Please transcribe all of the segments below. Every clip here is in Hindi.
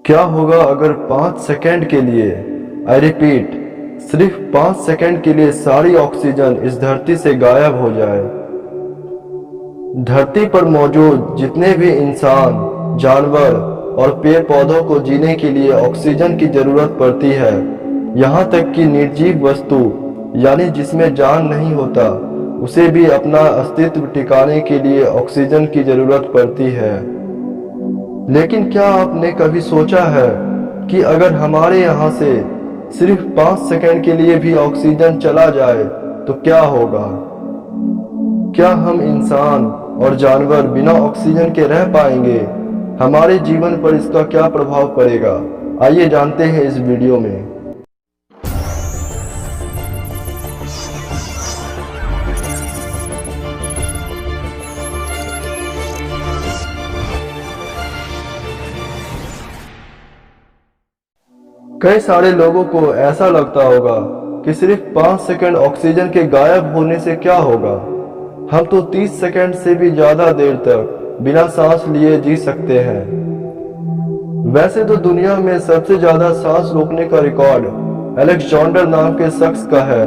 क्या होगा अगर 5 सेकंड के लिए, आई रिपीट, सिर्फ 5 सेकंड के लिए सारी ऑक्सीजन इस धरती से गायब हो जाए। धरती पर मौजूद जितने भी इंसान, जानवर और पेड़ पौधों को जीने के लिए ऑक्सीजन की जरूरत पड़ती है। यहाँ तक कि निर्जीव वस्तु यानी जिसमें जान नहीं होता, उसे भी अपना अस्तित्व टिकाने के लिए ऑक्सीजन की जरूरत पड़ती है। लेकिन क्या आपने कभी सोचा है कि अगर हमारे यहाँ से सिर्फ 5 सेकंड के लिए भी ऑक्सीजन चला जाए तो क्या होगा? क्या हम इंसान और जानवर बिना ऑक्सीजन के रह पाएंगे? हमारे जीवन पर इसका क्या प्रभाव पड़ेगा? आइए जानते हैं इस वीडियो में। कई सारे लोगों को ऐसा लगता होगा कि सिर्फ 5 सेकंड ऑक्सीजन के गायब होने से क्या होगा, हम तो 30 सेकंड से भी ज्यादा देर तक बिना सांस लिए जी सकते हैं। वैसे तो दुनिया में सबसे ज्यादा सांस रोकने का रिकॉर्ड अलेक्जेंडर नाम के शख्स का है,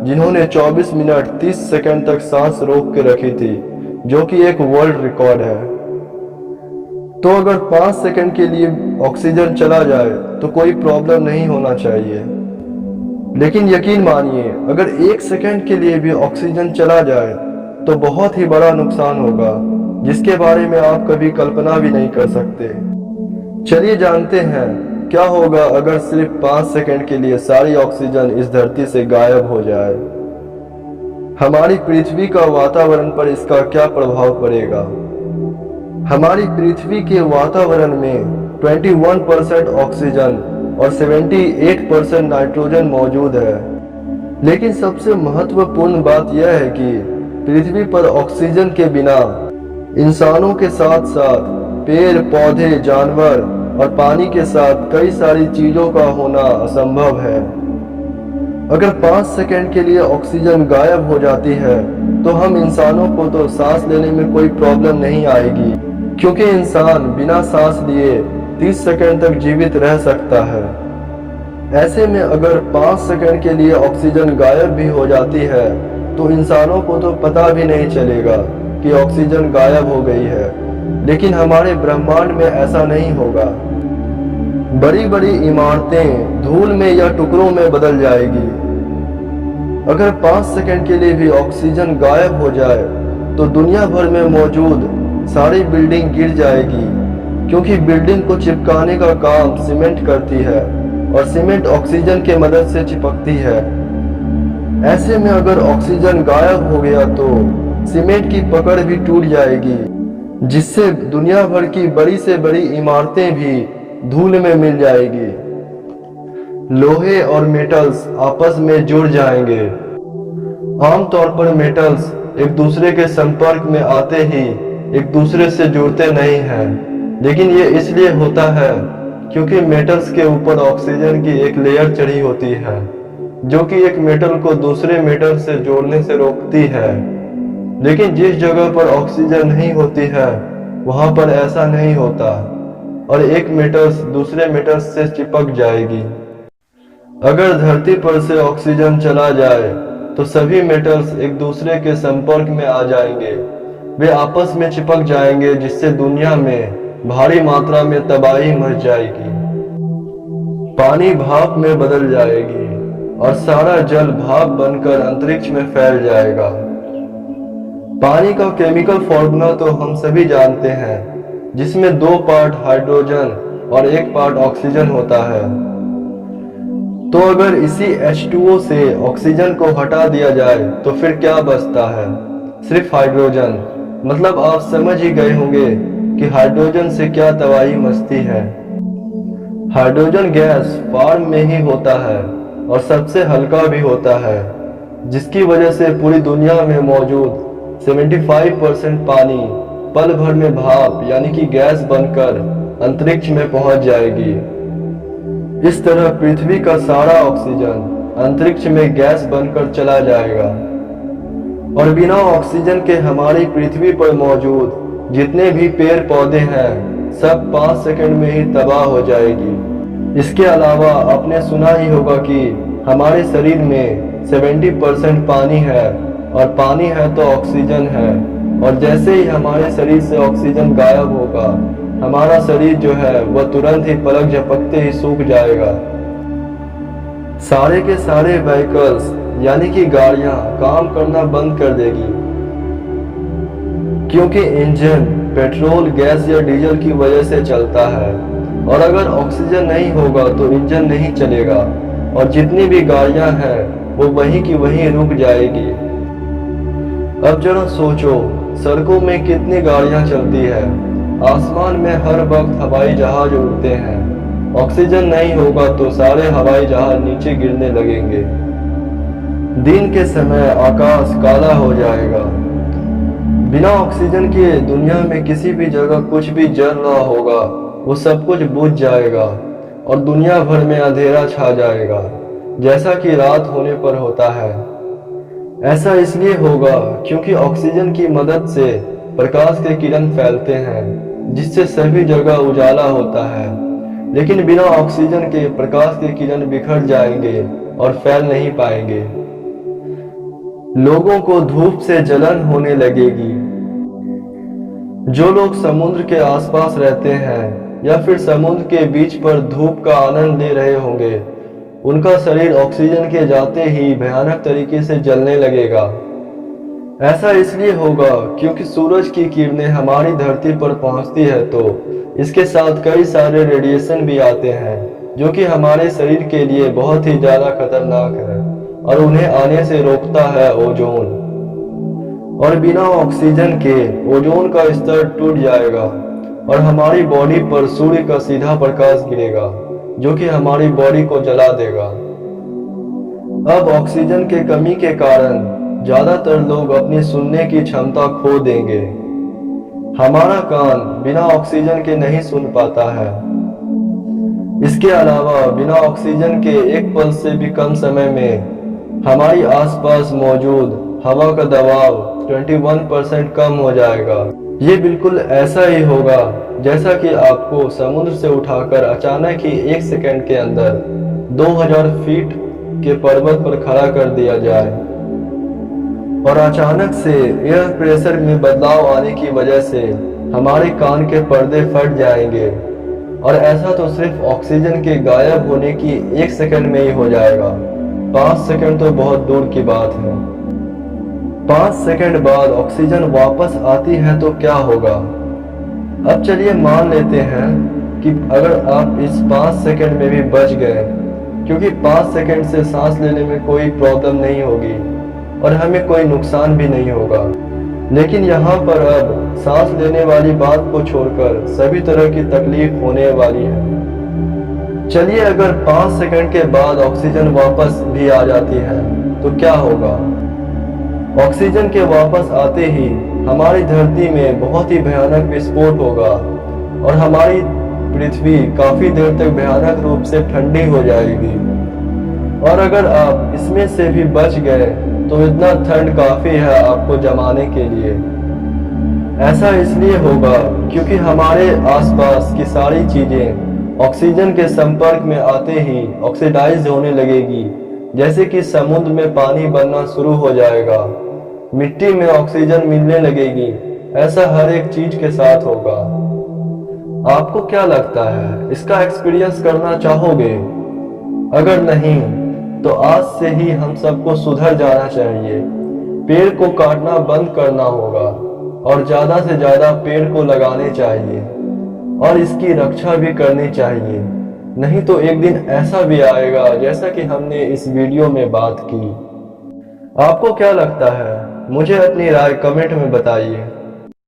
जिन्होंने 24 मिनट 30 सेकंड तक सांस रोक के रखी थी, जो कि एक वर्ल्ड रिकॉर्ड है। तो अगर 5 सेकंड के लिए ऑक्सीजन चला जाए तो कोई प्रॉब्लम नहीं होना चाहिए। लेकिन यकीन मानिए, अगर 1 सेकंड के लिए भी ऑक्सीजन चला जाए तो बहुत ही बड़ा नुकसान होगा, जिसके बारे में आप कभी कल्पना भी नहीं कर सकते। चलिए जानते हैं क्या होगा अगर सिर्फ 5 सेकंड के लिए सारी ऑक्सीजन इस धरती से गायब हो जाए। हमारी पृथ्वी का वातावरण पर इसका क्या प्रभाव पड़ेगा? हमारी पृथ्वी के वातावरण में 21% ऑक्सीजन और 78% नाइट्रोजन मौजूद है। लेकिन सबसे महत्वपूर्ण बात यह है कि पृथ्वी पर ऑक्सीजन के बिना इंसानों के साथ साथ पेड़ पौधे, जानवर और पानी के साथ कई सारी चीजों का होना असंभव है। अगर 5 सेकंड के लिए ऑक्सीजन गायब हो जाती है तो हम इंसानों को तो सांस लेने में कोई प्रॉब्लम नहीं आएगी, क्योंकि इंसान बिना सांस लिए 30 सेकंड तक जीवित रह सकता है। ऐसे में अगर 5 सेकंड के लिए ऑक्सीजन गायब भी हो जाती है तो इंसानों को तो पता भी नहीं चलेगा कि ऑक्सीजन गायब हो गई है। लेकिन हमारे ब्रह्मांड में ऐसा नहीं होगा। बड़ी बड़ी इमारतें धूल में या टुकड़ों में बदल जाएगी। अगर 5 सेकंड के लिए भी ऑक्सीजन गायब हो जाए तो दुनिया भर में मौजूद सारी बिल्डिंग गिर जाएगी, क्योंकि बिल्डिंग को चिपकाने का काम सीमेंट करती है और सीमेंट ऑक्सीजन के मदद से चिपकती है। ऐसे में अगर ऑक्सीजन गायब हो गया तो सीमेंट की पकड़ भी टूट जाएगी, जिससे दुनिया भर की बड़ी से बड़ी इमारतें भी धूल में मिल जाएगी। लोहे और मेटल्स आपस में जुड़ जाएंगे। आमतौर पर मेटल्स एक दूसरे के संपर्क में आते ही एक दूसरे से जुड़ते नहीं हैं, लेकिन ये इसलिए होता है क्योंकि मेटल्स के ऊपर ऑक्सीजन की एक लेयर चढ़ी होती है, जो कि एक मेटल को दूसरे मेटल से जोड़ने से रोकती है। लेकिन जिस जगह पर ऑक्सीजन नहीं होती है वहां पर ऐसा नहीं होता और एक मेटल्स दूसरे मेटल्स से चिपक जाएगी। अगर धरती पर से ऑक्सीजन चला जाए तो सभी मेटल्स एक दूसरे के संपर्क में आ जाएंगे। वे आपस में चिपक जाएंगे, जिससे दुनिया में भारी मात्रा में तबाही मच जाएगी। पानी भाप में बदल जाएगी और सारा जल भाप बनकर अंतरिक्ष में फैल जाएगा। पानी का केमिकल फॉर्मूला तो हम सभी जानते हैं, जिसमें 2 पार्ट हाइड्रोजन और 1 पार्ट ऑक्सीजन होता है। तो अगर इसी H2O से ऑक्सीजन को हटा दिया जाए तो फिर क्या बचता है? सिर्फ हाइड्रोजन। मतलब आप समझ ही गए होंगे कि हाइड्रोजन से क्या तबाही मचती है। हाइड्रोजन गैस फॉर्म में ही होता है और सबसे हल्का भी होता है, जिसकी वजह से पूरी दुनिया में मौजूद 75% पानी पल भर में भाप यानी कि गैस बनकर अंतरिक्ष में पहुंच जाएगी। इस तरह पृथ्वी का सारा ऑक्सीजन अंतरिक्ष में गैस बनकर चला जाएगा और बिना ऑक्सीजन के हमारी पृथ्वी पर मौजूद जितने भी पेड़ पौधे हैं सब 5 सेकंड में ही तबाह हो जाएगी। इसके अलावा आपने सुना ही होगा कि हमारे शरीर में 70% पानी है, और पानी है तो ऑक्सीजन है, और जैसे ही हमारे शरीर से ऑक्सीजन गायब होगा, हमारा शरीर जो है वह तुरंत ही पलक झपकते ही सूख जाएगा। सारे के सारे व्हीकल्स यानी कि गाड़ियां काम करना बंद कर देगी, क्योंकि इंजन पेट्रोल, गैस या डीजल की वजह से चलता है, और अगर ऑक्सीजन नहीं होगा तो इंजन नहीं चलेगा, और जितनी भी गाड़ियां हैं वो वहीं की वहीं रुक जाएगी। अब जरा सोचो, सड़कों में कितनी गाड़ियां चलती है, आसमान में हर वक्त हवाई जहाज उड़ते हैं। ऑक्सीजन नहीं होगा तो सारे हवाई जहाज नीचे गिरने लगेंगे। दिन के समय आकाश काला हो जाएगा। बिना ऑक्सीजन के दुनिया में किसी भी जगह कुछ भी जल रहा होगा वो सब कुछ बुझ जाएगा, और दुनिया भर में अंधेरा छा जाएगा, जैसा कि रात होने पर होता है। ऐसा इसलिए होगा क्योंकि ऑक्सीजन की मदद से प्रकाश के किरण फैलते हैं, जिससे सभी जगह उजाला होता है। लेकिन बिना ऑक्सीजन के प्रकाश के किरण बिखर जाएंगे और फैल नहीं पाएंगे। लोगों को धूप से जलन होने लगेगी। जो लोग समुद्र के आसपास रहते हैं या फिर समुद्र के बीच पर धूप का आनंद ले रहे होंगे, उनका शरीर ऑक्सीजन के जाते ही भयानक तरीके से जलने लगेगा। ऐसा इसलिए होगा क्योंकि सूरज की किरणें हमारी धरती पर पहुंचती है तो इसके साथ कई सारे रेडिएशन भी आते हैं, जो कि हमारे शरीर के लिए बहुत ही ज्यादा खतरनाक है, और उन्हें आने से रोकता है ओजोन। और बिना ऑक्सीजन के ओजोन का स्तर टूट जाएगा और हमारी बॉडी पर सूर्य का सीधा प्रकाश गिरेगा, जो कि हमारी बॉडी को जला देगा। अब ऑक्सीजन के कमी के कारण ज्यादातर लोग अपनी सुनने की क्षमता खो देंगे। हमारा कान बिना ऑक्सीजन के नहीं सुन पाता है। इसके अलावा बिना ऑक्सीजन के एक पल से भी कम समय में हमारी आसपास मौजूद हवा का दबाव 21% कम हो जाएगा। ये बिल्कुल ऐसा ही होगा जैसा कि आपको समुद्र से उठाकर अचानक ही 1 सेकंड के अंदर 2000 फीट के पर्वत पर खड़ा कर दिया जाए, और अचानक से एयर प्रेशर में बदलाव आने की वजह से हमारे कान के पर्दे फट जाएंगे। और ऐसा तो सिर्फ ऑक्सीजन के गायब होने की 1 सेकंड में ही हो जाएगा। 5 सेकंड तो बहुत दूर की बात है। 5 सेकंड बाद ऑक्सीजन वापस आती है तो क्या होगा? अब चलिए मान लेते हैं कि अगर आप इस 5 सेकंड में भी बच गए, क्योंकि 5 सेकंड से सांस लेने में कोई प्रॉब्लम नहीं होगी और हमें कोई नुकसान भी नहीं होगा। लेकिन यहाँ पर अब सांस लेने वाली बात को छोड़कर सभी तरह की तकलीफ होने वाली है। चलिए अगर 5 सेकंड के बाद ऑक्सीजन वापस भी आ जाती है तो क्या होगा? ऑक्सीजन के वापस आते ही हमारी धरती में बहुत ही भयानक विस्फोट होगा और हमारी पृथ्वी काफी देर तक भयानक रूप से ठंडी हो जाएगी। और अगर आप इसमें से भी बच गए तो इतना ठंड काफी है आपको जमाने के लिए। ऐसा इसलिए होगा क्योंकि हमारे आसपास की सारी चीजें ऑक्सीजन के संपर्क में आते ही ऑक्सीडाइज होने लगेगी, जैसे कि समुद्र में पानी बनना शुरू हो जाएगा, मिट्टी में ऑक्सीजन मिलने लगेगी। ऐसा हर एक चीज के साथ होगा। आपको क्या लगता है, इसका एक्सपीरियंस करना चाहोगे? अगर नहीं तो आज से ही हम सबको सुधर जाना चाहिए। पेड़ को काटना बंद करना होगा और ज्यादा से ज्यादा पेड़ को लगाने चाहिए और इसकी रक्षा भी करनी चाहिए। नहीं तो एक दिन ऐसा भी आएगा जैसा कि हमने इस वीडियो में बात की। आपको क्या लगता है? मुझे अपनी राय कमेंट में बताइए।